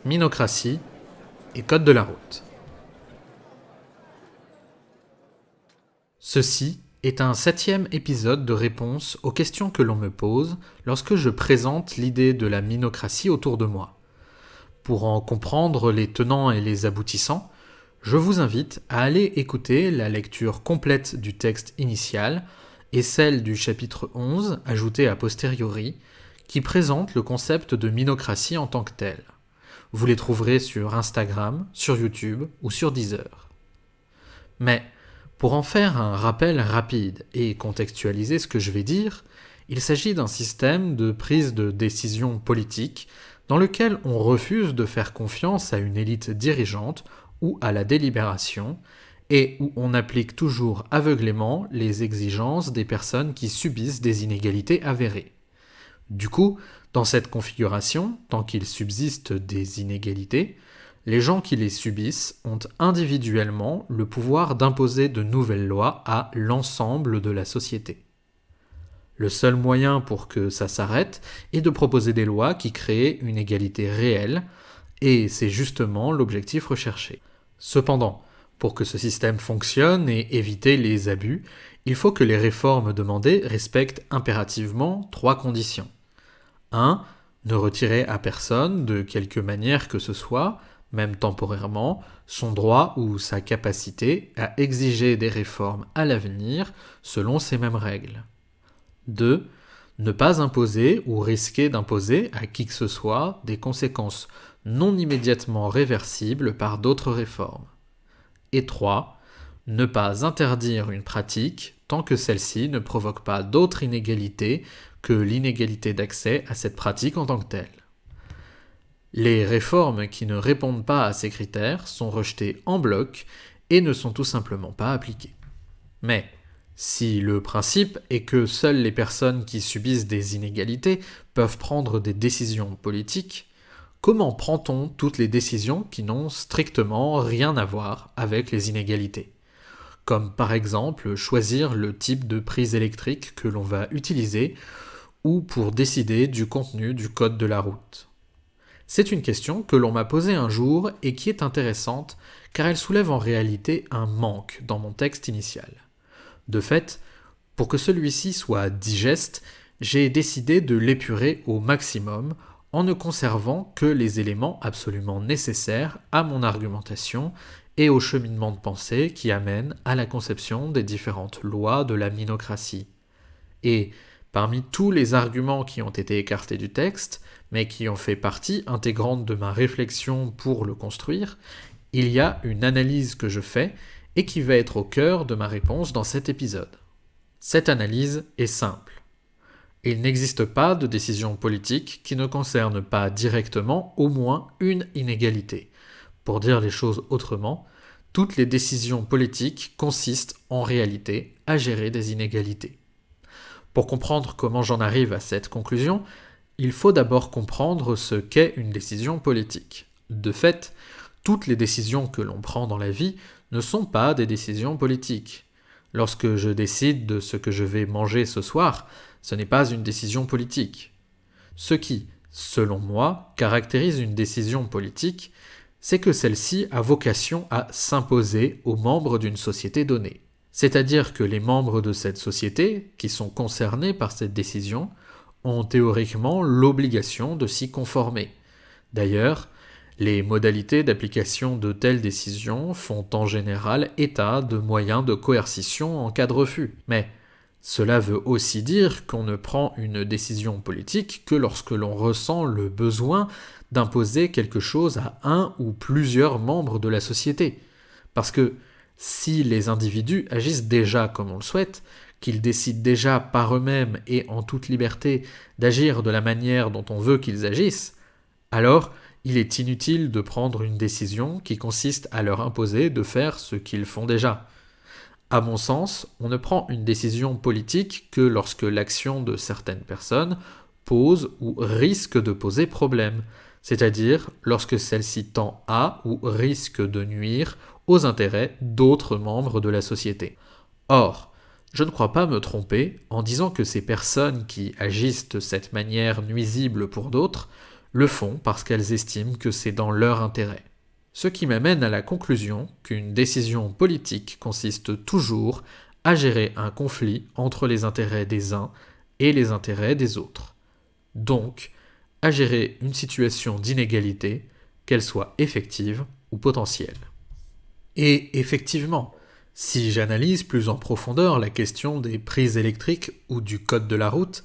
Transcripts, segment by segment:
Minocratie et code de la route. Ceci est un 7e épisode de réponse aux questions que l'on me pose lorsque je présente l'idée de la minocratie autour de moi. Pour en comprendre les tenants et les aboutissants, je vous invite à aller écouter la lecture complète du texte initial et celle du chapitre 11, ajouté a posteriori, qui présente le concept de minocratie en tant que tel. Vous les trouverez sur Instagram, sur YouTube ou sur Deezer. Mais, pour en faire un rappel rapide et contextualiser ce que je vais dire, il s'agit d'un système de prise de décision politique dans lequel on refuse de faire confiance à une élite dirigeante ou à la délibération, et où on applique toujours aveuglément les exigences des personnes qui subissent des inégalités avérées. Du coup, dans cette configuration, tant qu'il subsiste des inégalités, les gens qui les subissent ont individuellement le pouvoir d'imposer de nouvelles lois à l'ensemble de la société. Le seul moyen pour que ça s'arrête est de proposer des lois qui créent une égalité réelle, et c'est justement l'objectif recherché. Cependant, pour que ce système fonctionne et éviter les abus, il faut que les réformes demandées respectent impérativement 3 conditions. 1. Ne retirer à personne, de quelque manière que ce soit, même temporairement, son droit ou sa capacité à exiger des réformes à l'avenir selon ces mêmes règles. 2. Ne pas imposer ou risquer d'imposer à qui que ce soit des conséquences non immédiatement réversibles par d'autres réformes. Et 3. Ne pas interdire une pratique tant que celle-ci ne provoque pas d'autres inégalités que l'inégalité d'accès à cette pratique en tant que telle. Les réformes qui ne répondent pas à ces critères sont rejetées en bloc et ne sont tout simplement pas appliquées. Mais, si le principe est que seules les personnes qui subissent des inégalités peuvent prendre des décisions politiques, comment prend-on toutes les décisions qui n'ont strictement rien à voir avec les inégalités ? Comme par exemple choisir le type de prise électrique que l'on va utiliser ou pour décider du contenu du code de la route. C'est une question que l'on m'a posée un jour et qui est intéressante car elle soulève en réalité un manque dans mon texte initial. De fait, pour que celui-ci soit digeste, j'ai décidé de l'épurer au maximum en ne conservant que les éléments absolument nécessaires à mon argumentation et au cheminement de pensée qui amène à la conception des différentes lois de la minocratie. Et parmi tous les arguments qui ont été écartés du texte, mais qui ont fait partie intégrante de ma réflexion pour le construire, il y a une analyse que je fais et qui va être au cœur de ma réponse dans cet épisode. Cette analyse est simple. Il n'existe pas de décision politique qui ne concerne pas directement au moins une inégalité. Pour dire les choses autrement, toutes les décisions politiques consistent en réalité à gérer des inégalités. Pour comprendre comment j'en arrive à cette conclusion, il faut d'abord comprendre ce qu'est une décision politique. De fait, toutes les décisions que l'on prend dans la vie ne sont pas des décisions politiques. Lorsque je décide de ce que je vais manger ce soir, ce n'est pas une décision politique. Ce qui, selon moi, caractérise une décision politique, c'est que celle-ci a vocation à s'imposer aux membres d'une société donnée. C'est-à-dire que les membres de cette société, qui sont concernés par cette décision, ont théoriquement l'obligation de s'y conformer. D'ailleurs, les modalités d'application de telles décisions font en général état de moyens de coercition en cas de refus. Mais cela veut aussi dire qu'on ne prend une décision politique que lorsque l'on ressent le besoin d'imposer quelque chose à un ou plusieurs membres de la société. Parce que si les individus agissent déjà comme on le souhaite, qu'ils décident déjà par eux-mêmes et en toute liberté d'agir de la manière dont on veut qu'ils agissent, alors il est inutile de prendre une décision qui consiste à leur imposer de faire ce qu'ils font déjà. À mon sens, on ne prend une décision politique que lorsque l'action de certaines personnes pose ou risque de poser problème, c'est-à-dire lorsque celle-ci tend à ou risque de nuire aux intérêts d'autres membres de la société. Or, je ne crois pas me tromper en disant que ces personnes qui agissent de cette manière nuisible pour d'autres le font parce qu'elles estiment que c'est dans leur intérêt. Ce qui m'amène à la conclusion qu'une décision politique consiste toujours à gérer un conflit entre les intérêts des uns et les intérêts des autres. Donc, à gérer une situation d'inégalité, qu'elle soit effective ou potentielle. Et effectivement, si j'analyse plus en profondeur la question des prises électriques ou du code de la route,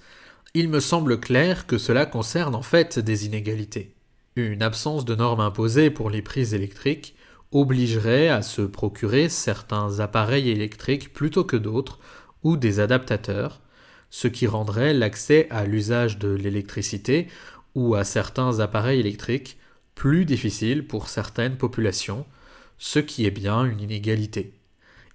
il me semble clair que cela concerne en fait des inégalités. Une absence de normes imposées pour les prises électriques obligerait à se procurer certains appareils électriques plutôt que d'autres ou des adaptateurs, ce qui rendrait l'accès à l'usage de l'électricité ou à certains appareils électriques plus difficile pour certaines populations, ce qui est bien une inégalité.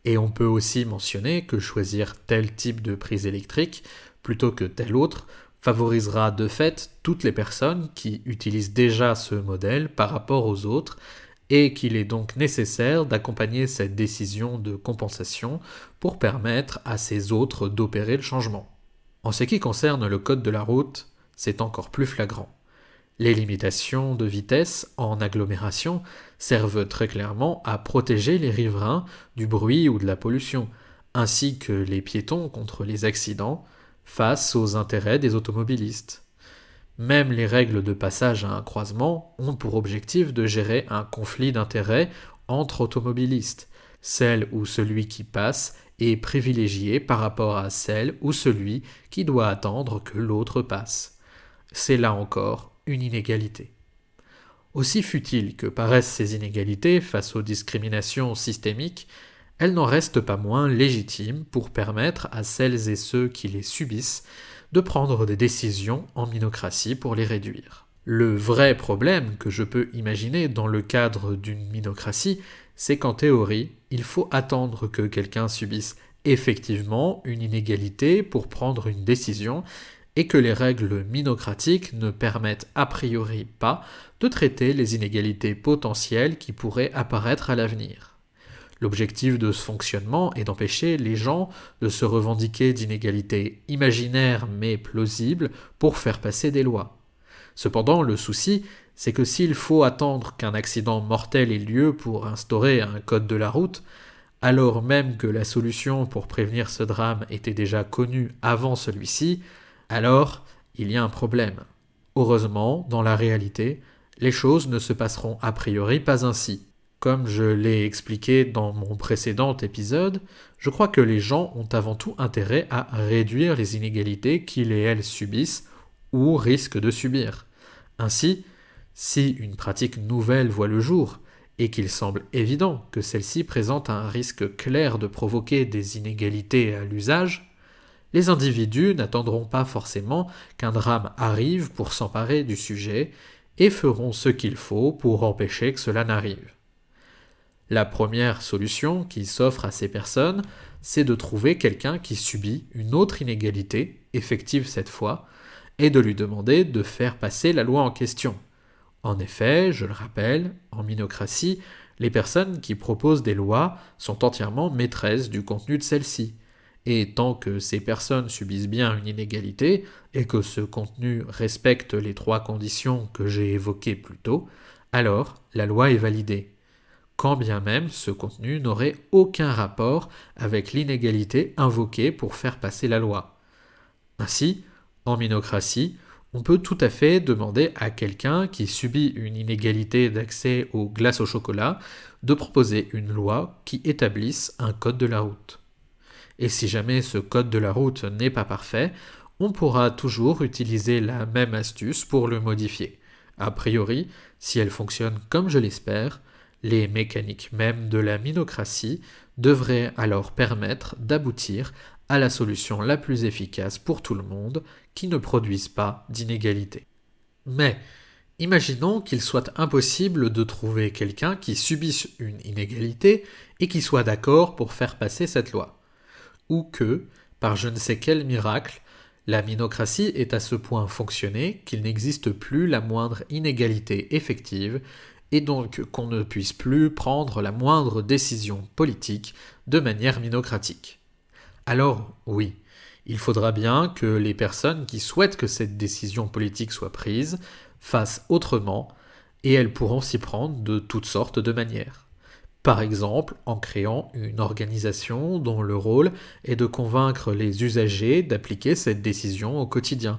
Et on peut aussi mentionner que choisir tel type de prise électrique plutôt que tel autre favorisera de fait toutes les personnes qui utilisent déjà ce modèle par rapport aux autres et qu'il est donc nécessaire d'accompagner cette décision de compensation pour permettre à ces autres d'opérer le changement. En ce qui concerne le code de la route, c'est encore plus flagrant. Les limitations de vitesse en agglomération servent très clairement à protéger les riverains du bruit ou de la pollution, ainsi que les piétons contre les accidents, face aux intérêts des automobilistes. Même les règles de passage à un croisement ont pour objectif de gérer un conflit d'intérêts entre automobilistes, celle où celui qui passe est privilégié par rapport à celle ou celui qui doit attendre que l'autre passe. C'est là encore une inégalité. Aussi futile que paraissent ces inégalités face aux discriminations systémiques, elles n'en restent pas moins légitimes pour permettre à celles et ceux qui les subissent de prendre des décisions en minocratie pour les réduire. Le vrai problème que je peux imaginer dans le cadre d'une minocratie, c'est qu'en théorie, il faut attendre que quelqu'un subisse effectivement une inégalité pour prendre une décision et que les règles minocratiques ne permettent a priori pas de traiter les inégalités potentielles qui pourraient apparaître à l'avenir. L'objectif de ce fonctionnement est d'empêcher les gens de se revendiquer d'inégalités imaginaires mais plausibles pour faire passer des lois. Cependant, le souci, c'est que s'il faut attendre qu'un accident mortel ait lieu pour instaurer un code de la route, alors même que la solution pour prévenir ce drame était déjà connue avant celui-ci, alors il y a un problème. Heureusement, dans la réalité, les choses ne se passeront a priori pas ainsi. Comme je l'ai expliqué dans mon précédent épisode, je crois que les gens ont avant tout intérêt à réduire les inégalités qu'ils et elles subissent ou risquent de subir. Ainsi, si une pratique nouvelle voit le jour, et qu'il semble évident que celle-ci présente un risque clair de provoquer des inégalités à l'usage, les individus n'attendront pas forcément qu'un drame arrive pour s'emparer du sujet et feront ce qu'il faut pour empêcher que cela n'arrive. La première solution qui s'offre à ces personnes, c'est de trouver quelqu'un qui subit une autre inégalité, effective cette fois, et de lui demander de faire passer la loi en question. En effet, je le rappelle, en minocratie, les personnes qui proposent des lois sont entièrement maîtresses du contenu de celles-ci. Et tant que ces personnes subissent bien une inégalité et que ce contenu respecte les 3 conditions que j'ai évoquées plus tôt, alors la loi est validée. Quand bien même ce contenu n'aurait aucun rapport avec l'inégalité invoquée pour faire passer la loi. Ainsi, en minocratie, on peut tout à fait demander à quelqu'un qui subit une inégalité d'accès aux glaces au chocolat de proposer une loi qui établisse un code de la route. Et si jamais ce code de la route n'est pas parfait, on pourra toujours utiliser la même astuce pour le modifier. A priori, si elle fonctionne comme je l'espère, les mécaniques mêmes de la minocratie devraient alors permettre d'aboutir à la solution la plus efficace pour tout le monde qui ne produise pas d'inégalité. Mais imaginons qu'il soit impossible de trouver quelqu'un qui subisse une inégalité et qui soit d'accord pour faire passer cette loi. Ou que, par je ne sais quel miracle, la minocratie ait à ce point fonctionné qu'il n'existe plus la moindre inégalité effective et donc qu'on ne puisse plus prendre la moindre décision politique de manière minocratique. Alors oui, Il faudra bien que les personnes qui souhaitent que cette décision politique soit prise fassent autrement, et elles pourront s'y prendre de toutes sortes de manières. Par exemple, en créant une organisation dont le rôle est de convaincre les usagers d'appliquer cette décision au quotidien,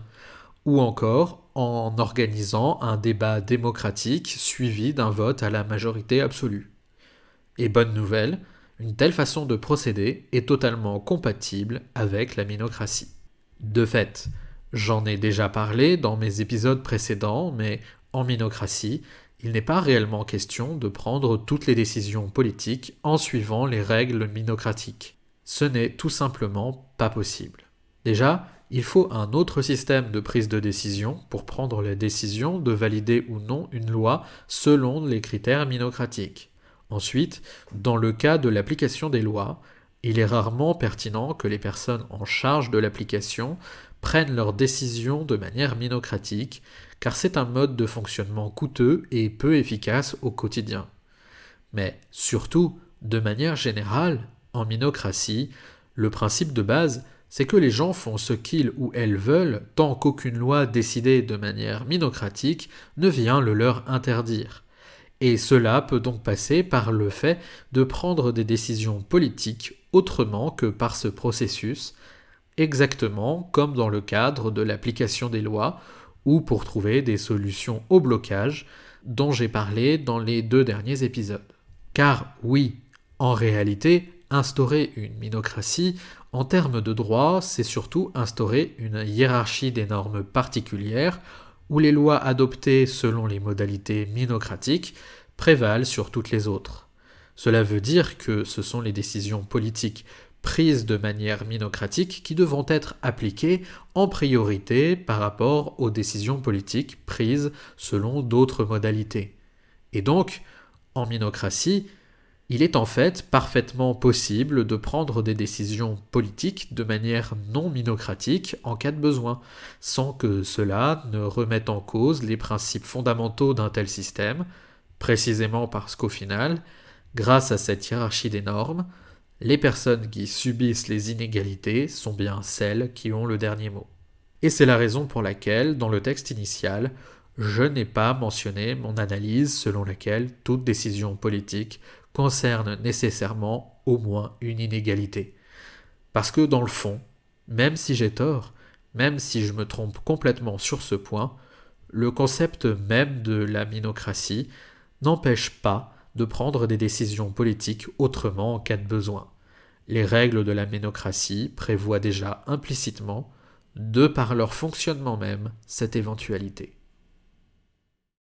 ou encore en organisant un débat démocratique suivi d'un vote à la majorité absolue. Et bonne nouvelle, une telle façon de procéder est totalement compatible avec la minocratie. De fait, j'en ai déjà parlé dans mes épisodes précédents, mais en minocratie, il n'est pas réellement question de prendre toutes les décisions politiques en suivant les règles minocratiques. Ce n'est tout simplement pas possible. Déjà, il faut un autre système de prise de décision pour prendre la décision de valider ou non une loi selon les critères minocratiques. Ensuite, dans le cas de l'application des lois, il est rarement pertinent que les personnes en charge de l'application prennent leurs décisions de manière minocratique, car c'est un mode de fonctionnement coûteux et peu efficace au quotidien. Mais surtout, de manière générale, en minocratie, le principe de base, c'est que les gens font ce qu'ils ou elles veulent tant qu'aucune loi décidée de manière minocratique ne vient le leur interdire. Et cela peut donc passer par le fait de prendre des décisions politiques autrement que par ce processus, exactement comme dans le cadre de l'application des lois ou pour trouver des solutions au blocage dont j'ai parlé dans les 2 derniers épisodes. Car oui, en réalité, instaurer une minocratie, en termes de droit, c'est surtout instaurer une hiérarchie des normes particulières où les lois adoptées selon les modalités minocratiques prévalent sur toutes les autres. Cela veut dire que ce sont les décisions politiques prises de manière minocratique qui devront être appliquées en priorité par rapport aux décisions politiques prises selon d'autres modalités. Et donc, en minocratie, il est en fait parfaitement possible de prendre des décisions politiques de manière non minocratique en cas de besoin, sans que cela ne remette en cause les principes fondamentaux d'un tel système, précisément parce qu'au final, grâce à cette hiérarchie des normes, les personnes qui subissent les inégalités sont bien celles qui ont le dernier mot. Et c'est la raison pour laquelle, dans le texte initial, je n'ai pas mentionné mon analyse selon laquelle toute décision politique concerne nécessairement au moins une inégalité. Parce que dans le fond, même si j'ai tort, même si je me trompe complètement sur ce point, le concept même de la minocratie n'empêche pas de prendre des décisions politiques autrement en cas de besoin. Les règles de la minocratie prévoient déjà implicitement, de par leur fonctionnement même, cette éventualité.